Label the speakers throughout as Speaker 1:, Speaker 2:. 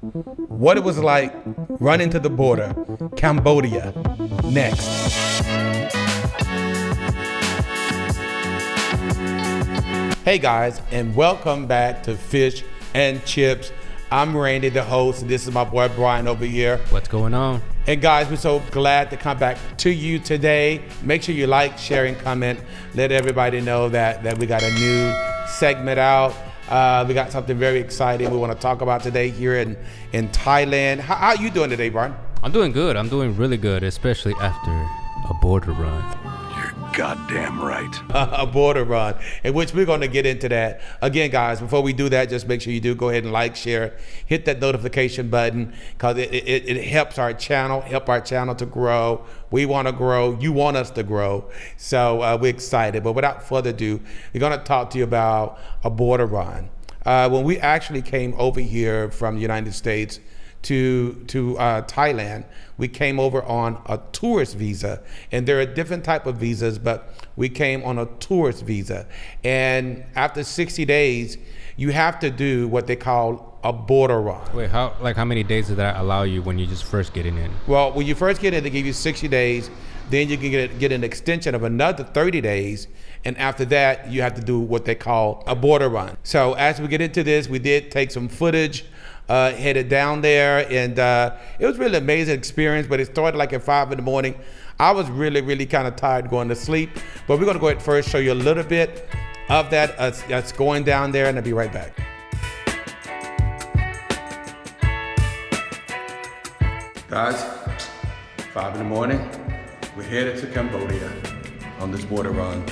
Speaker 1: What it was like running to the border, Cambodia, next. Hey guys, and welcome back to Fish and Chips. I'm Randy, the host. This is my boy Brian over here.
Speaker 2: What's going on?
Speaker 1: And guys, we're so glad to come back to you today. Make sure you like, share, and comment. Let everybody know that we got a new segment out. We got something very exciting we want to talk about today here in Thailand. How are you doing today, Brian?
Speaker 2: I'm doing good. I'm doing really good, especially after a border run.
Speaker 3: You're goddamn right.
Speaker 1: A border run, in which we're going to get into that. Again, guys, before we do that, just make sure you do go ahead and like, share, hit that notification button, because it helps our channel, to grow. We want to grow. You want us to grow. So we're excited. But without further ado, we're going to talk to you about a border run. When we actually came over here from the United States to Thailand, we came over on a tourist visa, and there are different type of visas, but we came on a tourist visa. And after 60 days, you have to do what they call a border run.
Speaker 2: Wait, how many days does that allow you when you just first getting in?
Speaker 1: Well, when you first get in, they give you 60 days. Then you can get an extension of another 30 days. And after that, you have to do what they call a border run. So as we get into this, we did take some footage, headed down there, and it was really amazing experience, but it started like at 5 in the morning. I was really kind of tired going to sleep, but we're gonna go ahead and first show you a little bit of that, us going down there, and I'll be right back. Guys, 5 in the morning, we're headed to Cambodia on this border run.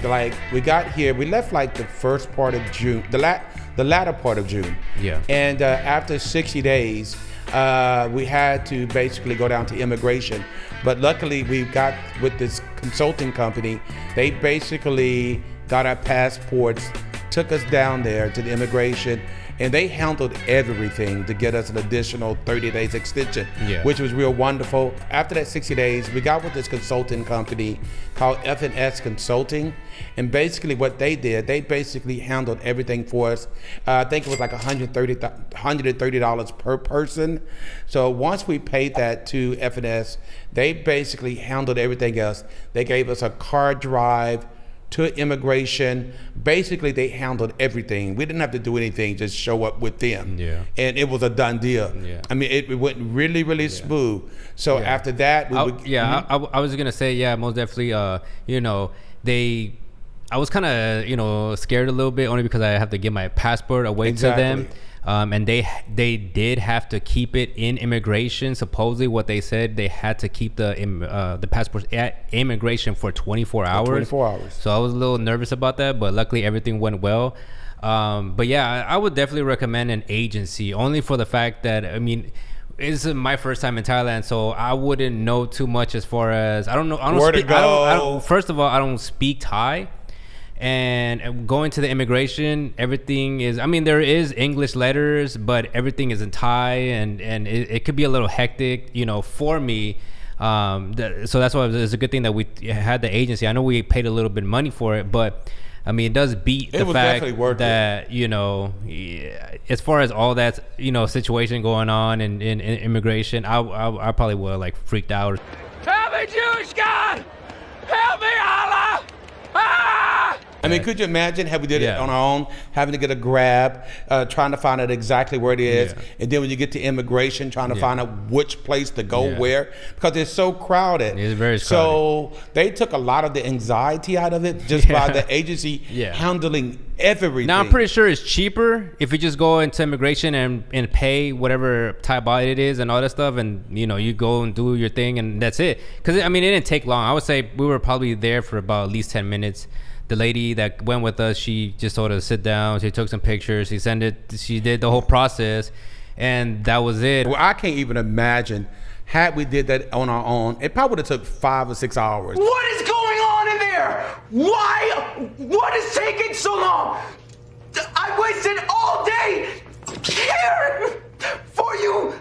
Speaker 1: Like we got here, we left like the first part of June, the latter part of June.
Speaker 2: Yeah.
Speaker 1: And after 60 days, we had to basically go down to immigration. But luckily we got with this consulting company, they basically got our passports, took us down there to the immigration, and they handled everything to get us an additional 30 days extension, which was real wonderful. After that 60 days, we got with this consulting company called F&S Consulting. And basically what they did, they basically handled everything for us. I think it was like $130 per person. So once we paid that to F&S, they basically handled everything else. They gave us a car drive to immigration. Basically, they handled everything. We didn't have to do anything, just show up with them.
Speaker 2: Yeah.
Speaker 1: And it was a done deal.
Speaker 2: Yeah.
Speaker 1: I mean, it went really smooth. So after that,
Speaker 2: I was gonna say, most definitely, I was kind of, scared a little bit, only because I have to give my passport away to them. And they did have to keep it in immigration. Supposedly, what they said, they had to keep the passports at immigration for 24 hours.
Speaker 1: 24 hours.
Speaker 2: So I was a little nervous about that, but luckily everything went well. But yeah, I would definitely recommend an agency, only for the fact that, I mean, it's my first time in Thailand, so I wouldn't know too much as far as I don't know. First of all, I don't speak Thai. And going to the immigration, everything is, I mean, there is English letters, but everything is in Thai, and it could be a little hectic, for me. So that's why it's a good thing that we had the agency. I know we paid a little bit of money for it, but I mean, it does beat the fact that, as far as all that, situation going on in immigration, I probably would have like freaked out.
Speaker 4: Help me, Jewish God! Help me, Allah! Ah!
Speaker 1: I mean, could you imagine had we did it
Speaker 2: Yeah.
Speaker 1: on our own, having to get a grab, trying to find out exactly where it is,
Speaker 2: Yeah.
Speaker 1: and then when you get to immigration, trying to find out which place to go
Speaker 2: Yeah.
Speaker 1: where, because it's so crowded.
Speaker 2: It's very
Speaker 1: So they took a lot of the anxiety out of it just by
Speaker 2: Yeah.
Speaker 1: the agency
Speaker 2: Yeah.
Speaker 1: handling everything.
Speaker 2: Now I'm pretty sure it's cheaper if you just go into immigration and pay whatever type of it is and all that stuff, and you go and do your thing and that's it. Because I mean, it didn't take long. I would say we were probably there for about at least 10 minutes. The lady that went with us, she just told us to sit down. She took some pictures. She did the whole process, and that was it.
Speaker 1: Well, I can't even imagine had we did that on our own. It probably would have took 5 or 6 hours.
Speaker 4: What is going on in there? Why? What is taking so long? I wasted all day here for you.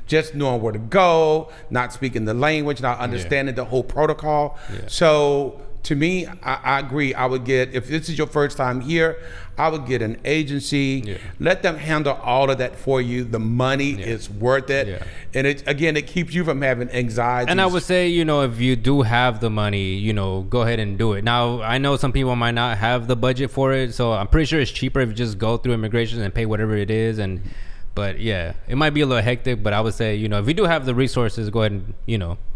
Speaker 1: Just knowing where to go, not speaking the language, not understanding the whole protocol. So to me, I agree. I would get, if this is your first time here, I would get an agency. Let them handle all of that for you. The money is worth it. And it keeps you from having anxiety.
Speaker 2: And I would say, if you do have the money, go ahead and do it. Now, I know some people might not have the budget for it, so I'm pretty sure it's cheaper if you just go through immigration and pay whatever it is. But yeah, it might be a little hectic, but I would say, if you do have the resources, go ahead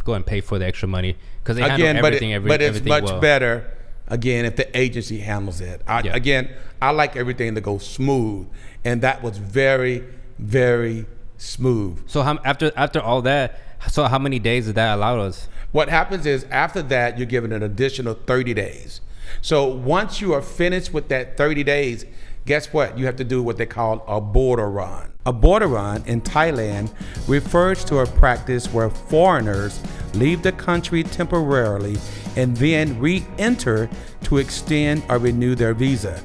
Speaker 2: and pay for the extra money, because they handle everything.
Speaker 1: But it's much
Speaker 2: well.
Speaker 1: better, again, if the agency handles it. Again, I like everything to go smooth, and that was very, very smooth.
Speaker 2: So after all that, so how many days did that allow us?
Speaker 1: What happens is after that, you're given an additional 30 days. So once you are finished with that 30 days, guess what? You have to do what they call a border run. A border run in Thailand refers to a practice where foreigners leave the country temporarily and then re-enter to extend or renew their visa.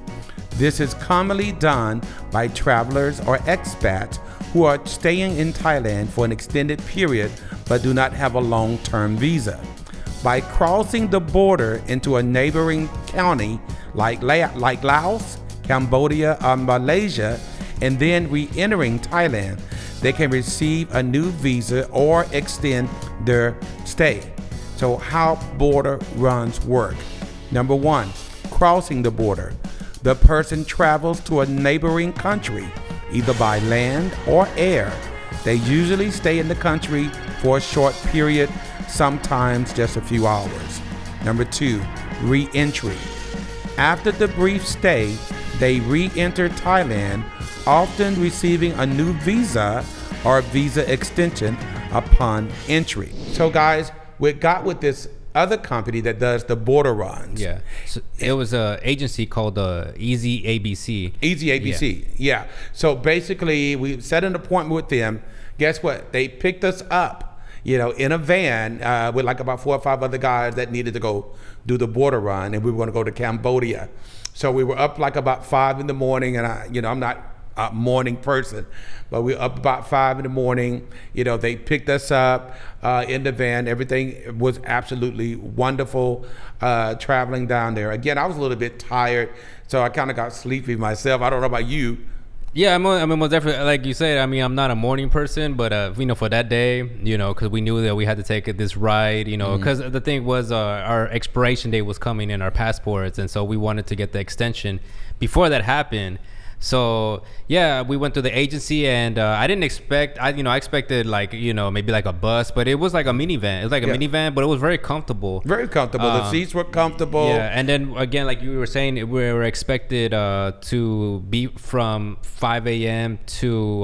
Speaker 1: This is commonly done by travelers or expats who are staying in Thailand for an extended period but do not have a long-term visa. By crossing the border into a neighboring county like Laos, Cambodia, or Malaysia, and then re-entering Thailand, they can receive a new visa or extend their stay. So how border runs work? Number one, crossing the border. The person travels to a neighboring country, either by land or air. They usually stay in the country for a short period, sometimes just a few hours. Number two, re-entry. After the brief stay, they re-enter Thailand, often receiving a new visa or visa extension upon entry. So guys, we got with this other company that does the border runs.
Speaker 2: Yeah, so it was a agency called Easy ABC.
Speaker 1: Easy ABC, yeah. So basically, we set an appointment with them. Guess what? They picked us up, in a van with like about 4 or 5 other guys that needed to go do the border run, and we were going to go to Cambodia. So we were up like about 5 in the morning, and I'm not a morning person, but we were up about 5 in the morning. They picked us up in the van. Everything was absolutely wonderful traveling down there. Again, I was a little bit tired, so I kind of got sleepy myself. I don't know about you.
Speaker 2: Yeah, I mean, most definitely, like you said, I mean, I'm not a morning person, but for that day, because we knew that we had to take this ride, because the thing was our expiration date was coming in our passports, and so we wanted to get the extension before that happened. So yeah, we went to the agency, and I didn't expect, I expected maybe like a bus, but it was like a minivan. It was like a minivan, but it was very comfortable.
Speaker 1: Very comfortable. The seats were comfortable.
Speaker 2: Yeah, and then again, like you were saying, we were expected to be from 5 a.m. to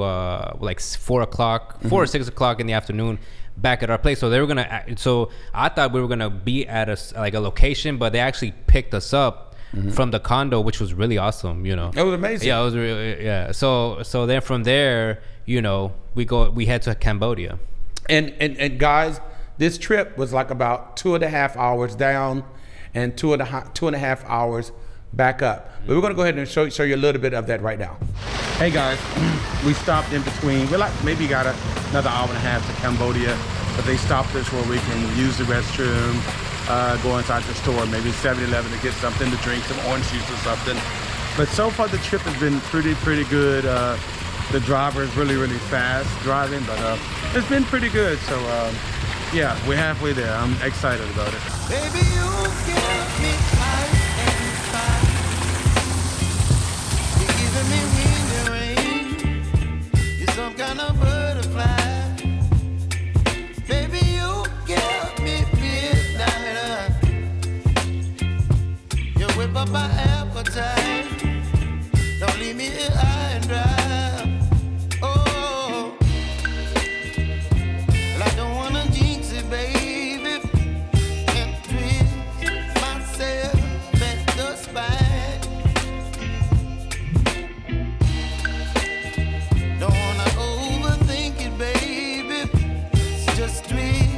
Speaker 2: like 4 o'clock, 4 or 6 o'clock in the afternoon, back at our place. So they were gonna. So I thought we were gonna be at a location, but they actually picked us up from the condo, which was really awesome. It
Speaker 1: was amazing.
Speaker 2: Yeah, it was really So then from there, we head to Cambodia.
Speaker 1: And guys, this trip was like about 2.5 hours down and two and a half hours back up. But we're gonna go ahead and show you a little bit of that right now. Hey guys, we stopped in between. We're like maybe got another hour and a half to Cambodia, but they stopped us where we can use the restroom, go inside the store, maybe 7-Eleven to get something to drink, some orange juice or something. But so far the trip has been pretty good. The driver is really fast driving, but it's been pretty good. So yeah, we're halfway there. I'm excited about it.
Speaker 5: Baby, you give me ice and fire. kind of butterfly. Baby, you give me midnight. You whip up my appetite. Don't leave me here high and dry. Oh, well, I don't wanna jinx it, baby, and twist myself at the spine. Don't wanna overthink it, baby. It's just twist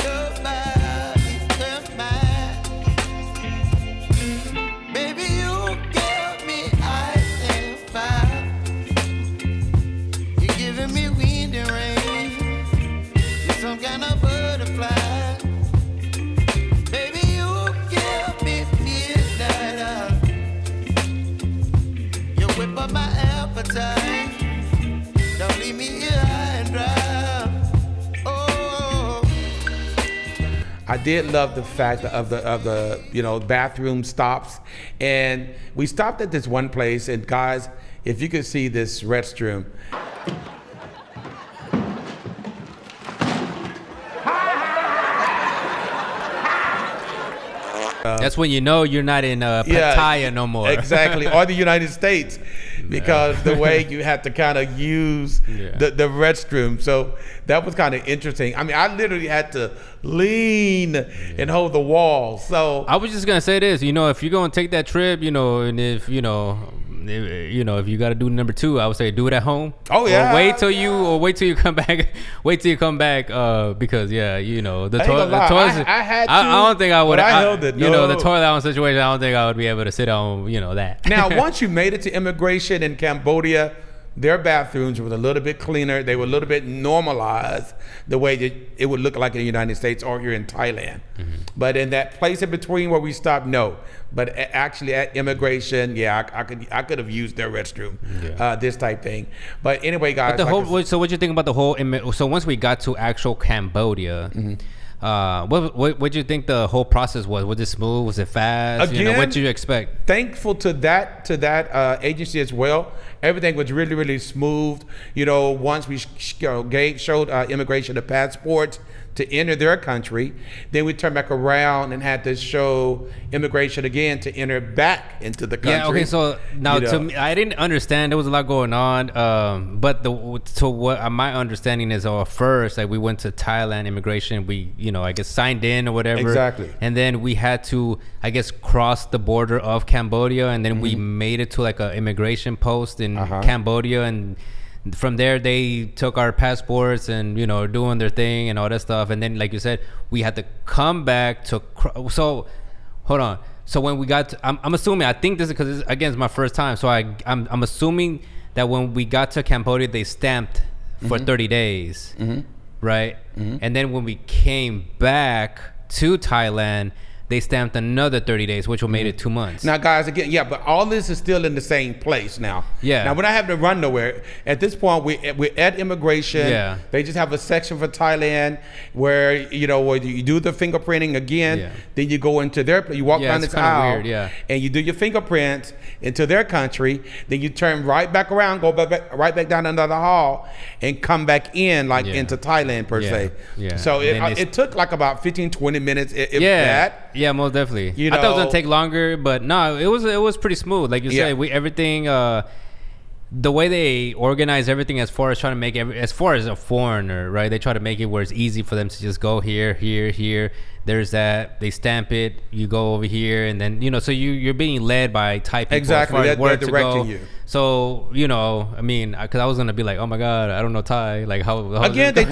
Speaker 5: your body and mine. Baby, you give me ice and fire. You're giving me wind and rain. You're some kind of butterfly. Baby, you give me midnight. You whip up my appetite. Don't leave me here high and dry. Oh.
Speaker 1: I did love the fact of the bathroom stops, and we stopped at this one place, and guys, if you could see this restroom.
Speaker 2: That's when you know you're not in Pattaya no more.
Speaker 1: Exactly, or the United States, because the way you had to kind of use the restroom. So that was kind of interesting. I mean, I literally had to lean and hold the wall. So
Speaker 2: I was just gonna say this, if you're gonna take that trip, and if if you got to do number 2, I would say do it at home.
Speaker 1: Oh yeah.
Speaker 2: Or wait till you come back. Wait till you come back, because the toilet.
Speaker 1: I had to.
Speaker 2: I don't think I would.
Speaker 1: I held it. No.
Speaker 2: The toilet on situation. I don't think I would be able to sit on that.
Speaker 1: Now, once you made it to immigration in Cambodia, their bathrooms were a little bit cleaner. They were a little bit normalized the way that it would look like in the United States or here in Thailand. Mm-hmm. But in that place in between where we stopped, no. But actually at immigration, I could have used their restroom, this type thing. But anyway, guys.
Speaker 2: But so what do you think about the whole? So once we got to actual Cambodia. Mm-hmm. What did you think the whole process was? Was it smooth? Was it fast?
Speaker 1: Again,
Speaker 2: what did you expect?
Speaker 1: Thankful to that agency as well. Everything was really, really smooth. Once we showed immigration the passports to enter their country, then we turned back around and had to show immigration again to enter back into the country.
Speaker 2: Yeah, okay, so now to me, I didn't understand. There was a lot going on, but what my understanding is, first, like we went to Thailand immigration, we I guess signed in or whatever.
Speaker 1: Exactly.
Speaker 2: And then we had to, I guess, cross the border of Cambodia, and then we made it to like an immigration post in Cambodia, and from there they took our passports and doing their thing and all that stuff, and then like you said, we had to come back to so hold on. So when we got to, I'm assuming, I think this is because it's my first time, so I'm assuming that when we got to Cambodia they stamped for 30 days, right? And then when we came back to Thailand, they stamped another 30 days, which will made it 2 months.
Speaker 1: Now, guys, again, but all this is still in the same place now.
Speaker 2: Yeah.
Speaker 1: Now, we're not having to run nowhere. At this point, we're at immigration.
Speaker 2: Yeah.
Speaker 1: They just have a section for Thailand where, where you do the fingerprinting again. Yeah. Then you go into you walk down this aisle.
Speaker 2: Weird,
Speaker 1: and you do your fingerprints into their country. Then you turn right back around, go right back down another hall, and come back in, into Thailand, per se.
Speaker 2: Yeah.
Speaker 1: So it took like about 15, 20 minutes, if that.
Speaker 2: Yeah, most definitely. I thought it was gonna take longer, but no, it was pretty smooth. Like you said, everything. The way they organize everything, as far as trying to make as far as a foreigner, right? They try to make it where it's easy for them to just go here. There's that. They stamp it. You go over here, and then so you're being led by Thai people.
Speaker 1: Exactly,
Speaker 2: they're
Speaker 1: directing you.
Speaker 2: So I mean, because I was gonna be like, oh my god, I don't know Thai. Like how
Speaker 1: again they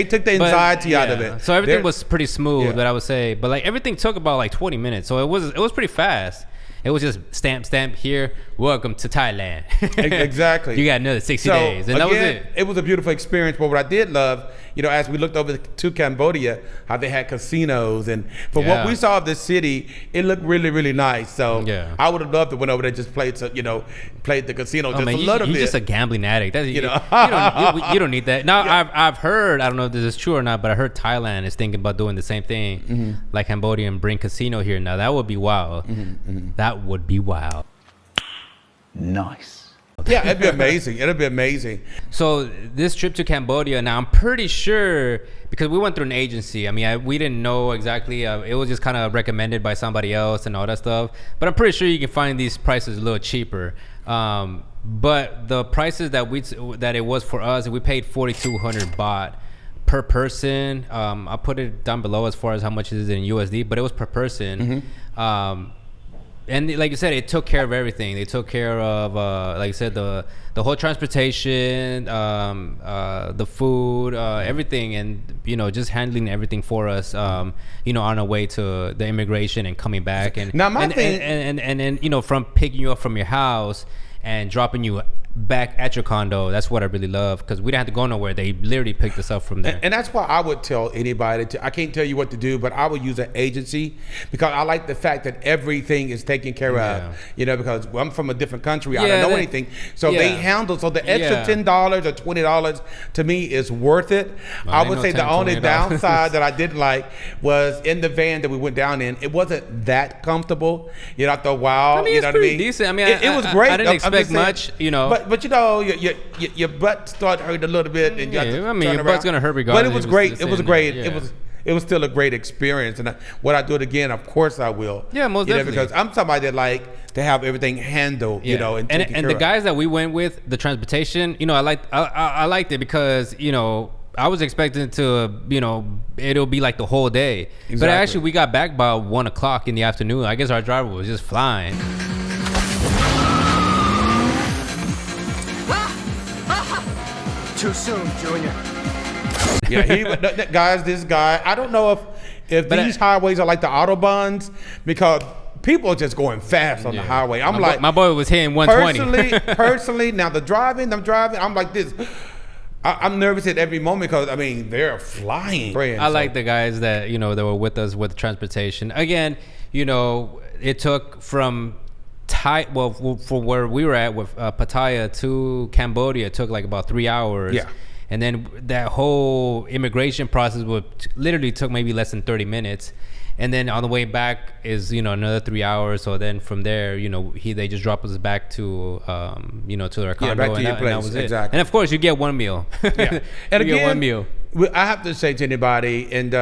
Speaker 1: took the anxiety out of it.
Speaker 2: So everything was pretty smooth, but I would say, but like everything took about like 20 minutes. So it was pretty fast. It was just stamp here. Welcome to Thailand.
Speaker 1: Exactly.
Speaker 2: You got another 60 days, and that was it.
Speaker 1: It was a beautiful experience. But what I did love, as we looked over to Cambodia, how they had casinos, and what we saw of the city, it looked really, really nice. So I would have loved to went over there and just played the casino just a little bit.
Speaker 2: You're just a gambling addict. That's, you don't need that. Now I've heard, I don't know if this is true or not, but I heard Thailand is thinking about doing the same thing, like Cambodia, and bring casino here. Now that would be wild. That would be wild.
Speaker 3: Nice.
Speaker 2: world.
Speaker 1: Yeah, it'd be amazing. It'd be amazing.
Speaker 2: So this trip to Cambodia, now I'm pretty sure, because we went through an agency. I mean, we didn't know exactly. It was just kind of recommended by somebody else and all that stuff. But I'm pretty sure you can find these prices a little cheaper. But the prices that it was for us, we paid 4,200 baht per person. I'll put it down below as far as how much it is in USD, but it was per person. And like you said, it took care of everything. They took care of, like I said, the whole transportation, the food, everything, and just handling everything for us. On our way to the immigration and coming back, and
Speaker 1: now my
Speaker 2: thing, and from picking you up from your house and dropping you back at your condo. That's what I really love, because we didn't have to go nowhere. They literally picked us up from there.
Speaker 1: And that's why I would tell anybody I can't tell you what to do, but I would use an agency, because I like the fact that everything is taken care of. Because I'm from a different country, I don't know anything, so they handle. So the extra $10 or $20 to me is worth it. I would say the only downside that I didn't like was in the van that we went down in. It wasn't that comfortable. After a while,
Speaker 2: I mean, it's pretty decent. I mean, it
Speaker 1: was great.
Speaker 2: I didn't expect much.
Speaker 1: But your butt started hurting a little bit, and
Speaker 2: your butt's gonna hurt regardless.
Speaker 1: But it was great. It was great. It was still a great experience, and would I do it again? Of course I will.
Speaker 2: Yeah, most definitely.
Speaker 1: Because I'm somebody that like to have everything handled. And
Speaker 2: the guys that we went with, the transportation, I liked it, because I was expecting to, it'll be like the whole day. Exactly. But actually, we got back by 1 o'clock in the afternoon. I guess our driver was just flying.
Speaker 4: Too soon, Junior.
Speaker 1: This guy, I don't know if these highways are like the autobahns, because people are just going fast on the highway.
Speaker 2: My boy was hitting 120.
Speaker 1: Personally, now I'm driving, I'm like this. I'm nervous at every moment, because they're flying.
Speaker 2: I like the guys that that were with us with transportation. Again, it took from from where we were at with Pattaya to Cambodia, it took like about 3 hours. Yeah. And then that whole immigration process literally took maybe less than 30 minutes. And then on the way back is, another 3 hours. So then from there, they just drop us back to, to their condo.
Speaker 1: Back to your place.
Speaker 2: And that was it.
Speaker 1: Exactly.
Speaker 2: And of course, you get one meal.
Speaker 1: Yeah. And
Speaker 2: you
Speaker 1: again,
Speaker 2: get one meal.
Speaker 1: I have to say to anybody, and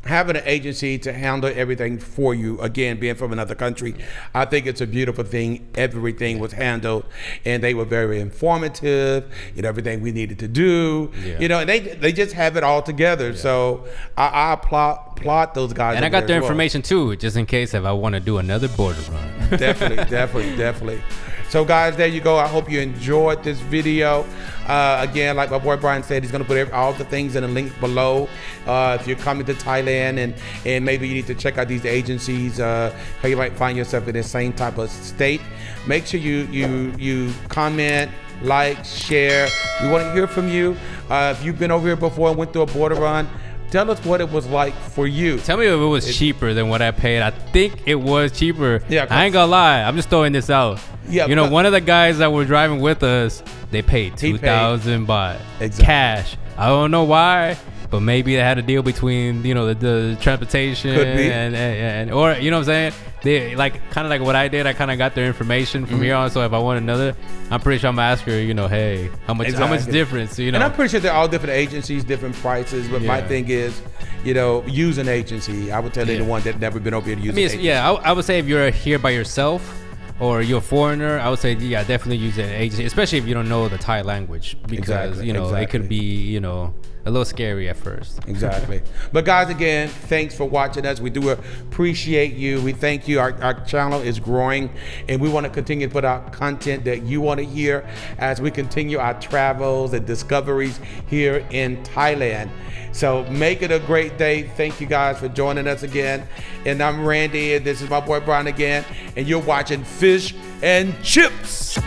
Speaker 1: having an agency to handle everything for you, again, being from another country, I think it's a beautiful thing. Everything was handled, and they were very informative, everything we needed to do, and they just have it all together. Yeah. So I applaud those guys.
Speaker 2: And I got their information too, just in case if I want to do another border run.
Speaker 1: Definitely. So guys, there you go. I hope you enjoyed this video. Again, like my boy Brian said, he's going to put all the things in the link below. If you're coming to Thailand and maybe you need to check out these agencies, how you might find yourself in the same type of state, make sure you comment, like, share. We want to hear from you. If you've been over here before and went through a border run, tell us what it was like for you.
Speaker 2: Tell me if it was cheaper than what I paid. I think it was cheaper.
Speaker 1: Yeah,
Speaker 2: I ain't gonna lie. I'm just throwing this out.
Speaker 1: Yeah,
Speaker 2: one of the guys that were driving with us, they paid 2,000 baht cash. I don't know why, but maybe they had a deal between the transportation.
Speaker 1: Could be.
Speaker 2: and or what I'm saying. They kind of like what I did. I kind of got their information from here on. So if I want another, I'm pretty sure I'm gonna ask her. Hey, how much difference?
Speaker 1: And I'm pretty sure they're all different agencies, different prices. But my thing is, use an agency. I would tell anyone that never been over here to use an agency.
Speaker 2: I would say if you're here by yourself or you're a foreigner, I would say definitely use an agency, especially if you don't know the Thai language, because it could be a little scary at first.
Speaker 1: Exactly. But guys, again, thanks for watching us. We do appreciate you. We thank you. Our channel is growing, and we want to continue to put out content that you want to hear as we continue our travels and discoveries here in Thailand. So make it a great day. Thank you guys for joining us again. And I'm Randy, and this is my boy Brian again, and you're watching Fish and Chips.